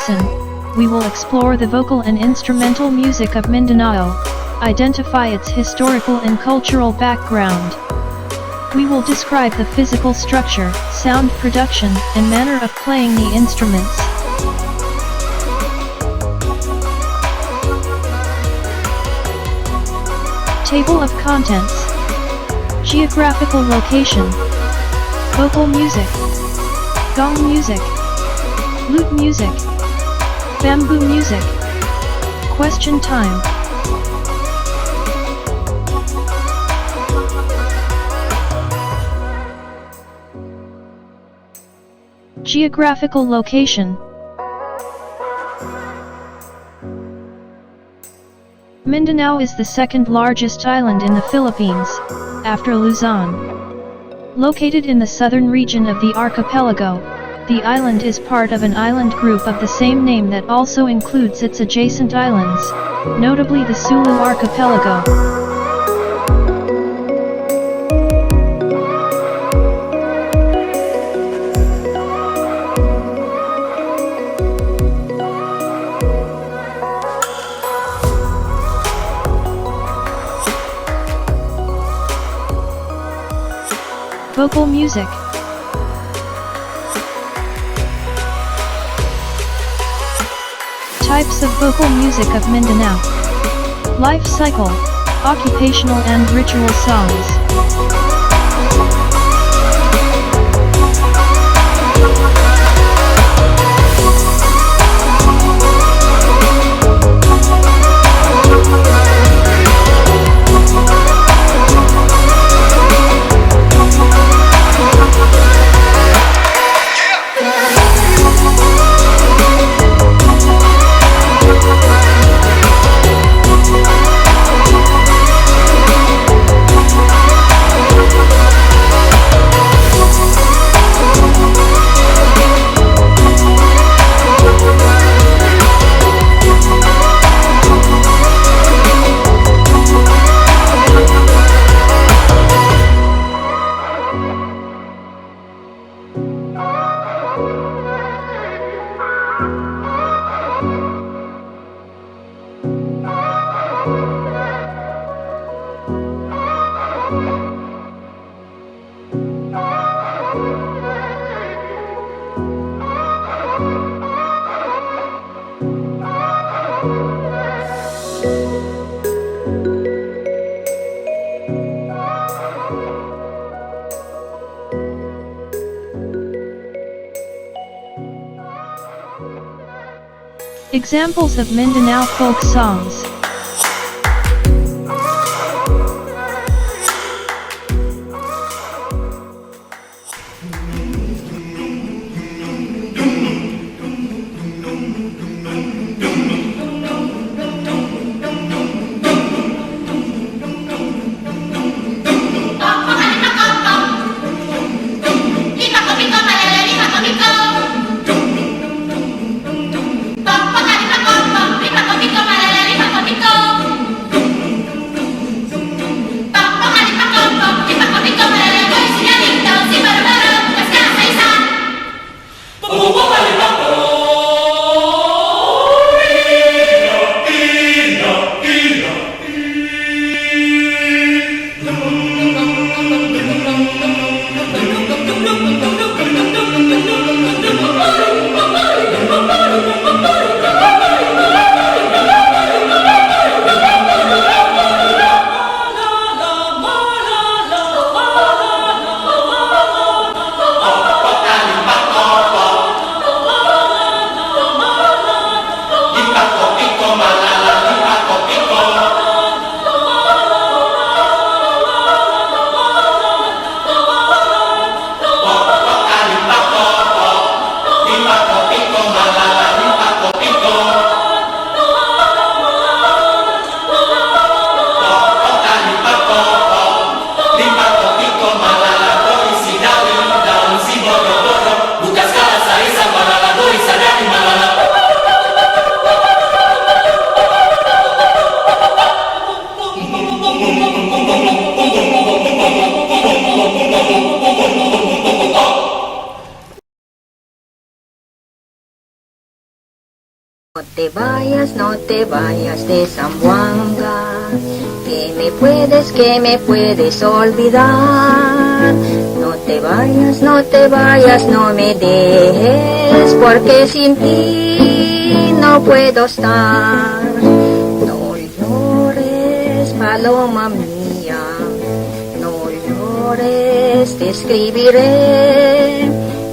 lesson, we will explore the vocal and instrumental music of Mindanao, identify its historical and cultural background. We will describe the physical structure, sound production, and manner of playing the instruments. Table of contents. Geographical location. Vocal music. Gong music. Lute music. Bamboo music. Question time. Geographical location. Mindanao is the second largest island in the Philippines, after Luzon. Located in the southern region of the archipelago, the island is part of an island group of the same name that also includes its adjacent islands, notably the Sulu archipelago. Vocal music. Types of vocal music of Mindanao. Life cycle, occupational and ritual songs. Examples of Mindanao folk songs. Pagpakalit ng kompong, ipagkabit ko malalali, pagkabit no te vayas de Zamboanga, que me puedes olvidar. No te vayas, no me dejes, porque sin ti no puedo estar. No llores, paloma mía, no llores, te escribiré.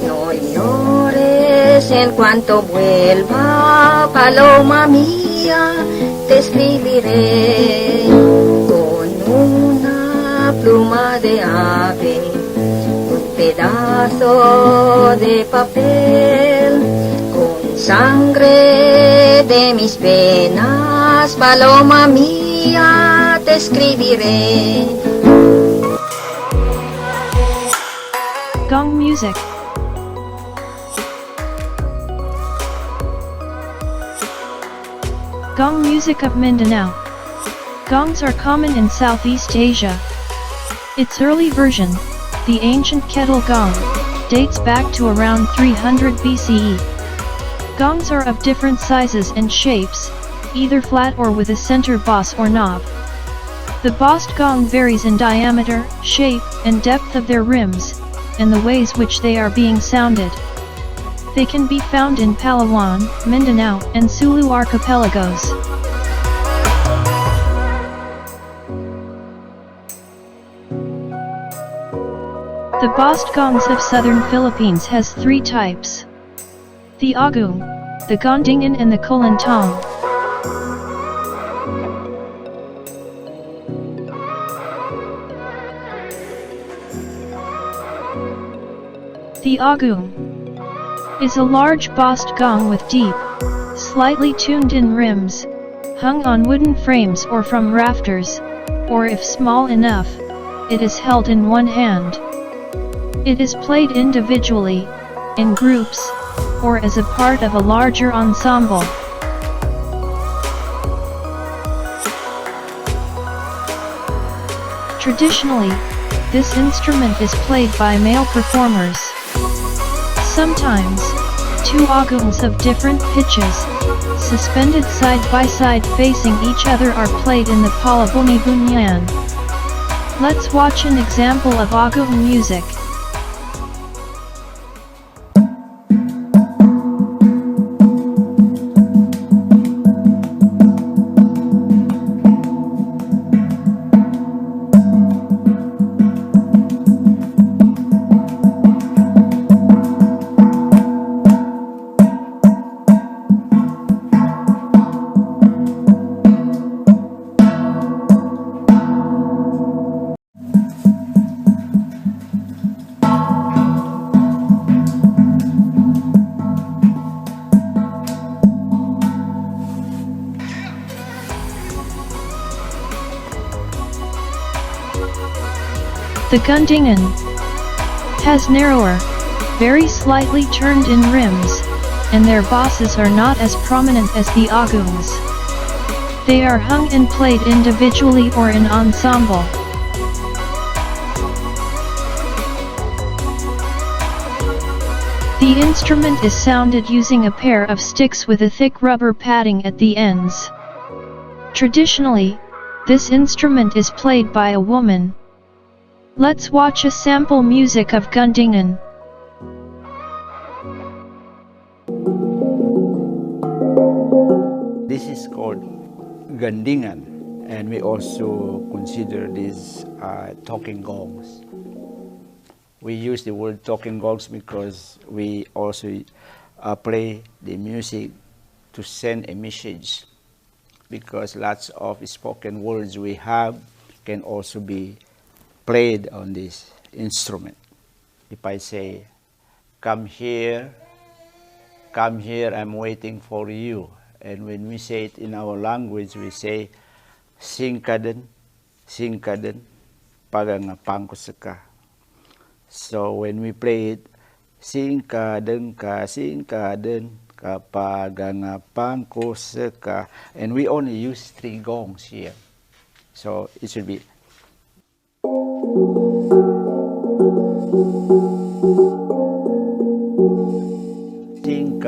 No llores, en cuanto vuelva, paloma mía, te escribiré. Con una pluma de ave, un pedazo de papel, con sangre de mis venas, paloma mía, te escribiré. Gong music. Gong music of Mindanao. Gongs are common in Southeast Asia. Its early version, the ancient kettle gong, dates back to around 300 BCE. Gongs are of different sizes and shapes, either flat or with a center boss or knob. The bossed gong varies in diameter, shape, and depth of their rims, and the ways which they are being sounded. They can be found in Palawan, Mindanao, and Sulu archipelagos. The bossed gongs of southern Philippines has three types: the agung, the gondingan, and the kolantong. The agung is a large bossed gong with deep, slightly tuned-in rims, hung on wooden frames or from rafters, or if small enough, it is held in one hand. It is played individually, in groups, or as a part of a larger ensemble. Traditionally, this instrument is played by male performers. Sometimes, two agungs of different pitches, suspended side by side facing each other, are played in the palabunibunyan. Let's watch an example of agung music. The gondingan has narrower, very slightly turned-in rims, and their bosses are not as prominent as the agungs. They are hung and played individually or in ensemble. The instrument is sounded using a pair of sticks with a thick rubber padding at the ends. Traditionally, this instrument is played by a woman. Let's watch a sample music of gondingan. This is called gondingan, and we also consider this talking gongs. We use the word talking gongs because we also play the music to send a message, because lots of spoken words we have can also be played on this instrument. If I say, come here, I'm waiting for you. And when we say it in our language, we say, singkaden, pagangapang ko saka. So when we play it, singkaden, kapagangapang ko saka, and we only use three gongs here. So it should be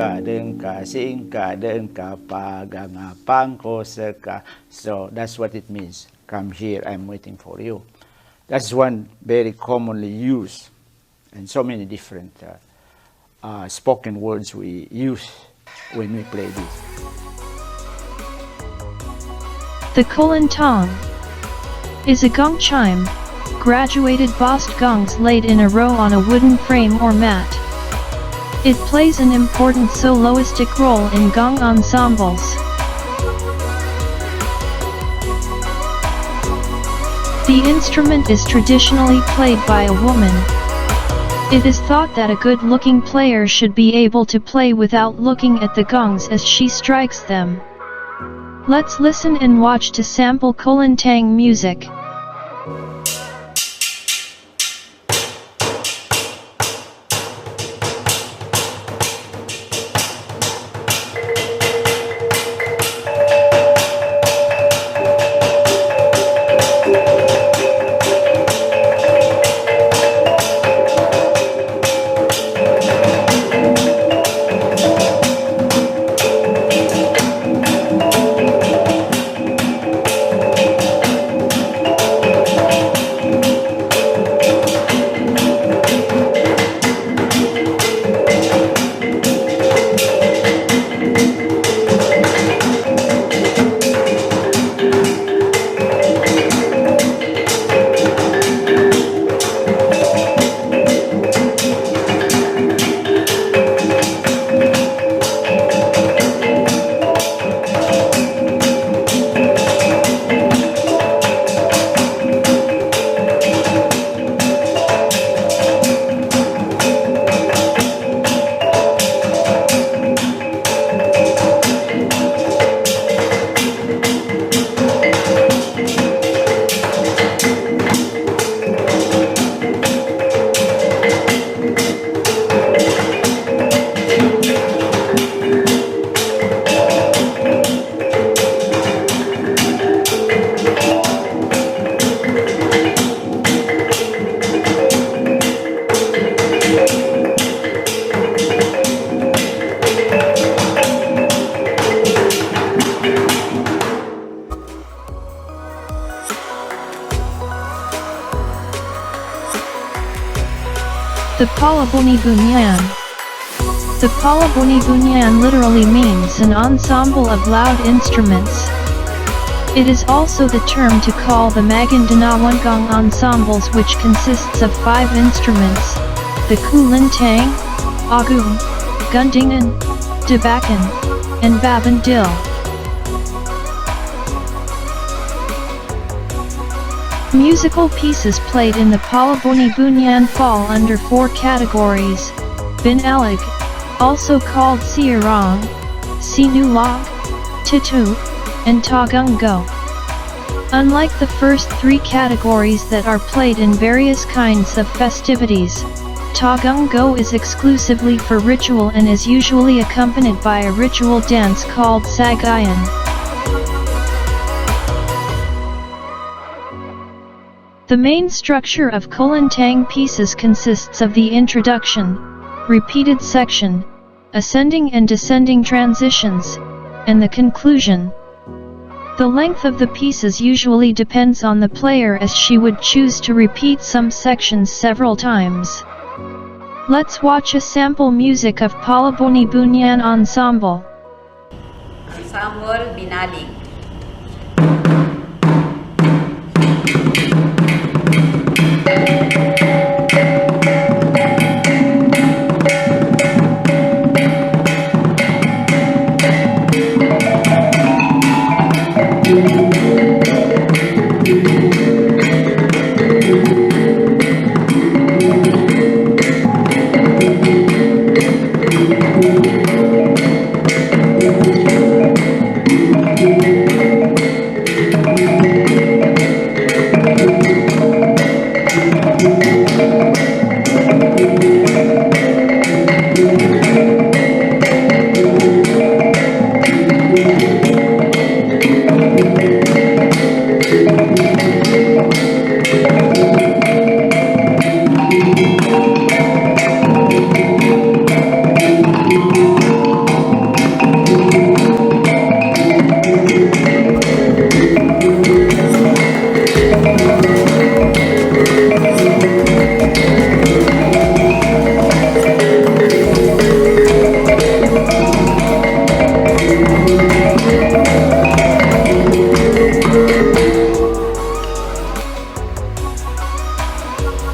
ka, deng ka, sing ka, deng ka, paganga, pangko, seka. So that's what it means. Come here, I'm waiting for you. That's one very commonly used, and so many different spoken words we use when we play this. The kulintang is a gong chime, graduated bossed gongs laid in a row on a wooden frame or mat. It plays an important soloistic role in gong ensembles. The instrument is traditionally played by a woman. It is thought that a good-looking player should be able to play without looking at the gongs as she strikes them. Let's listen and watch to sample kulintang music. The Palabunibunyan. The Palabunibunyan literally means an ensemble of loud instruments. It is also the term to call the Magandanawan Gong ensembles, which consists of 5 instruments: the kulintang, agum, gundingan, dabakan, and babandil. Musical pieces played in the Palabunibunyan fall under 4 categories: Binalig, also called Siarong, Sinulog, Titu, and Tagungo. Unlike the first 3 categories that are played in various kinds of festivities, Tagungo is exclusively for ritual and is usually accompanied by a ritual dance called Sagayan. The main structure of kulintang pieces consists of the introduction, repeated section, ascending and descending transitions, and the conclusion. The length of the pieces usually depends on the player, as she would choose to repeat some sections several times. Let's watch a sample music of Palabunibunyan Ensemble. Ensemble Binalig.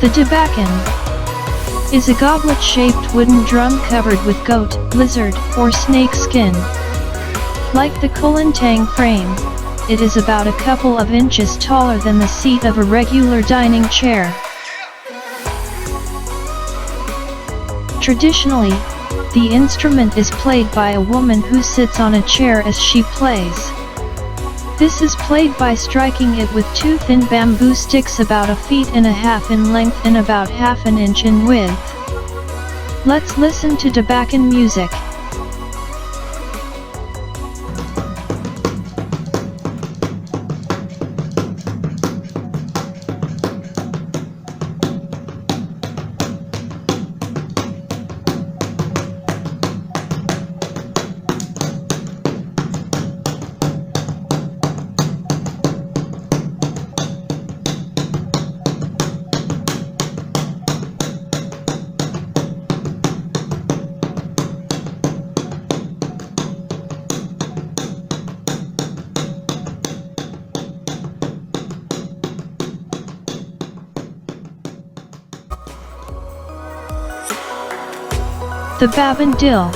The dabakan is a goblet-shaped wooden drum covered with goat, lizard, or snake skin. Like the kulintang frame, it is about a couple of inches taller than the seat of a regular dining chair. Traditionally, the instrument is played by a woman who sits on a chair as she plays. This is played by striking it with two thin bamboo sticks about 1.5 feet in length and about 1/2 inch in width. Let's listen to dabakan music. The babandil,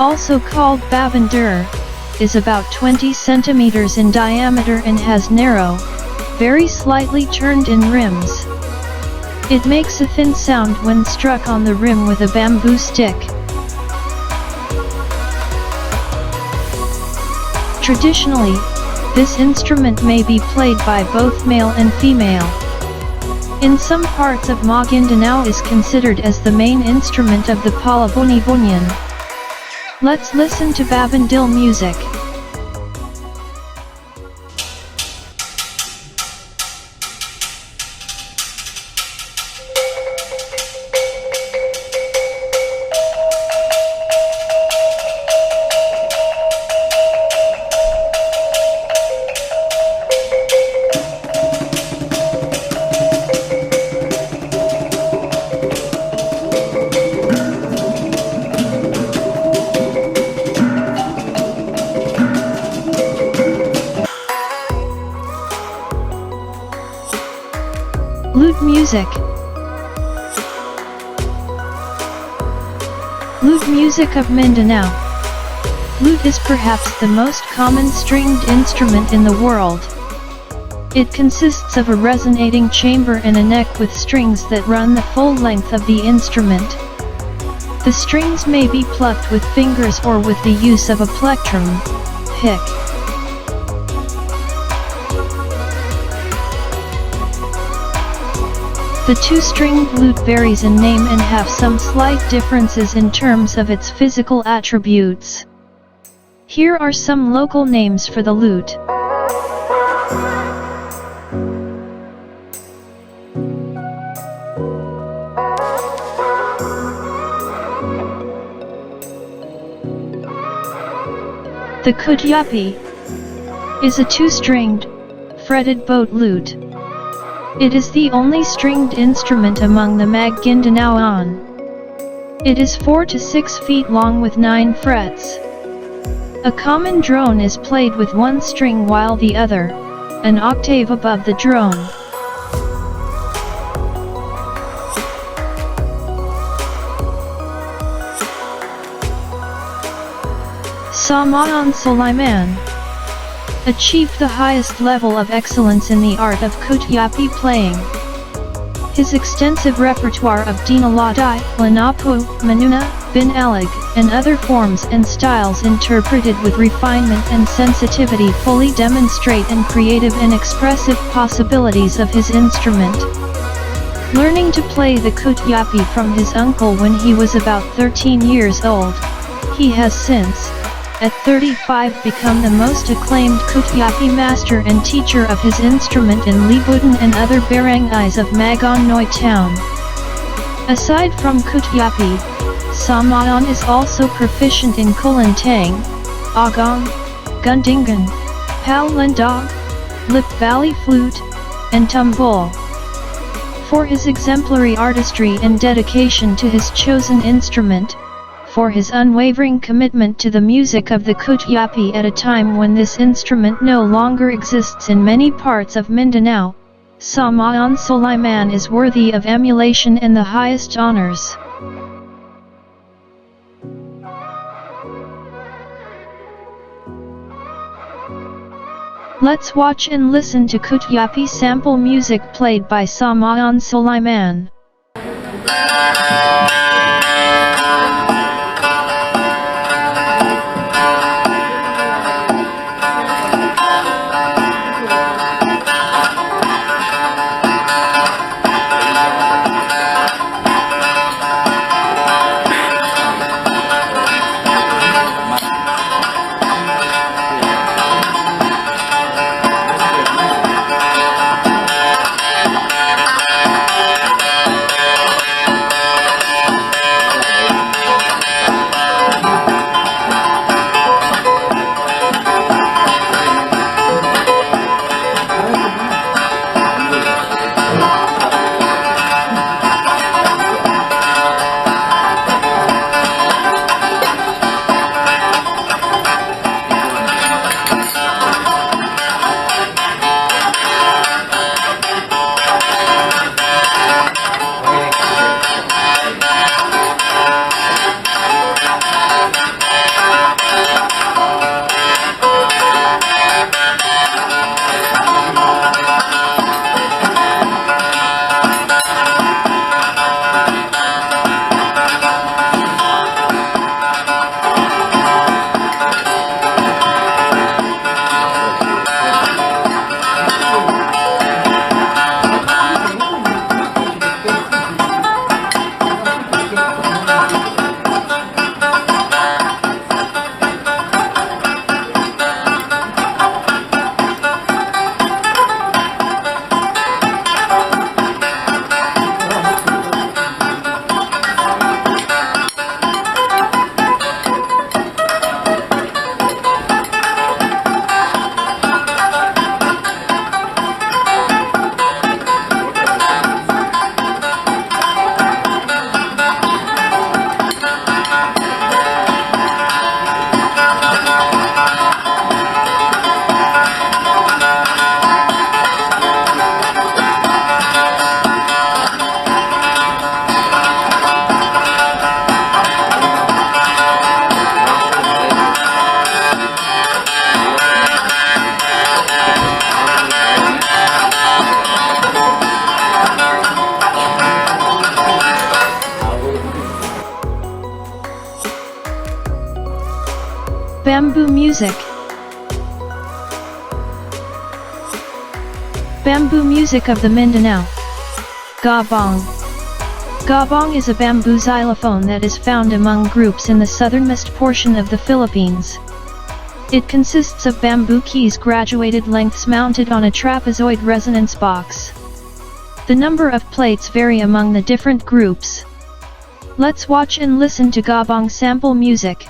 also called babandur, is about 20 centimeters in diameter and has narrow, very slightly turned-in rims. It makes a thin sound when struck on the rim with a bamboo stick. Traditionally, this instrument may be played by both male and female. In some parts of Mindanao is considered as the main instrument of the Palabonibonian. Let's listen to babandil music. Lute music. Lute music of Mindanao. Lute is perhaps the most common stringed instrument in the world. It consists of a resonating chamber and a neck with strings that run the full length of the instrument. The strings may be plucked with fingers or with the use of a plectrum, pick. The two-stringed lute varies in name and have some slight differences in terms of its physical attributes. Here are some local names for the lute. The kutyapi is a two-stringed, fretted boat lute. It is the only stringed instrument among the Maguindanaoan. It is 4 to 6 feet long with 9 frets. A common drone is played with one string while the other, an octave above the drone. Samayan Sulaiman achieved the highest level of excellence in the art of kutyapi playing. His extensive repertoire of Dinaladai, Lanapu, Manuna, Binalig, and other forms and styles interpreted with refinement and sensitivity fully demonstrate the creative and expressive possibilities of his instrument. Learning to play the kutyapi from his uncle when he was about 13 years old, he has since, at 35, become the most acclaimed kutyapi master and teacher of his instrument in Libutan and other barangays of Maguindanao town. Aside from kutyapi, Samayan is also proficient in kulintang, agong, gundingan, palandog, lip valley flute, and tumbol. For his exemplary artistry and dedication to his chosen instrument, for his unwavering commitment to the music of the kutyapi at a time when this instrument no longer exists in many parts of Mindanao, Samayan Sulaiman is worthy of emulation and the highest honors. Let's watch and listen to Kutyapi sample music played by Samayan Sulaiman. Bamboo music. Bamboo music of the Mindanao. Gong. Gong is a bamboo xylophone that is found among groups in the southernmost portion of the Philippines. It consists of bamboo keys graduated lengths mounted on a trapezoid resonance box. The number of plates vary among the different groups. Let's watch and listen to Gong sample music.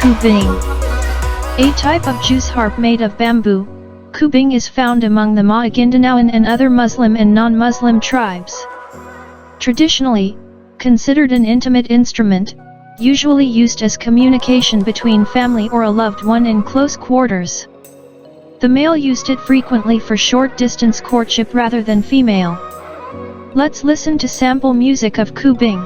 Kubing. A type of juice harp made of bamboo, kubing is found among the Maguindanaoan and other Muslim and non-Muslim tribes. Traditionally, considered an intimate instrument, usually used as communication between family or a loved one in close quarters. The male used it frequently for short-distance courtship rather than female. Let's listen to sample music of kubing.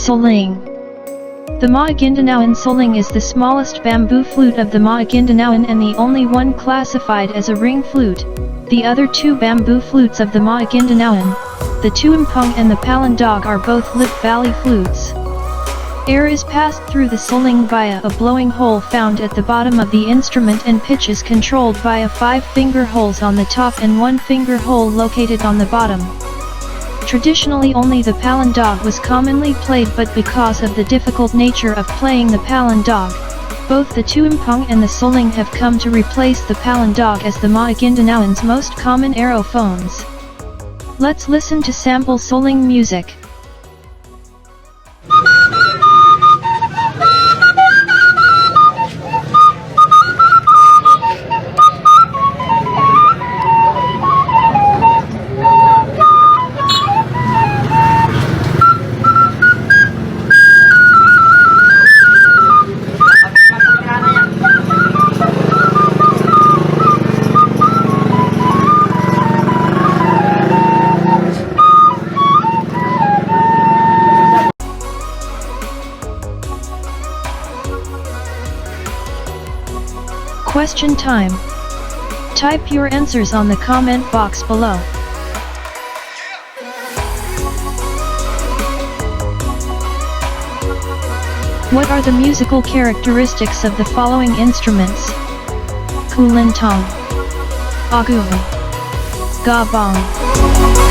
Soling. The Maguindanaoan Soling is the smallest bamboo flute of the Maguindanaoan and the only one classified as a ring flute. The other two bamboo flutes of the Maguindanaoan, the Tuampong and the Palandog, are both lip valley flutes. Air is passed through the Soling via a blowing hole found at the bottom of the instrument, and pitch is controlled via 5-finger holes on the top and 1-finger hole located on the bottom. Traditionally only the Palandog was commonly played, but because of the difficult nature of playing the Palandog, both the Tuampong and the Soling have come to replace the Palandog as the Maguindanaoan's most common aerophones. Let's listen to sample Soling music. Question time. Type your answers on the comment box below. What are the musical characteristics of the following instruments? Kulintong, Aguvang, Gabong.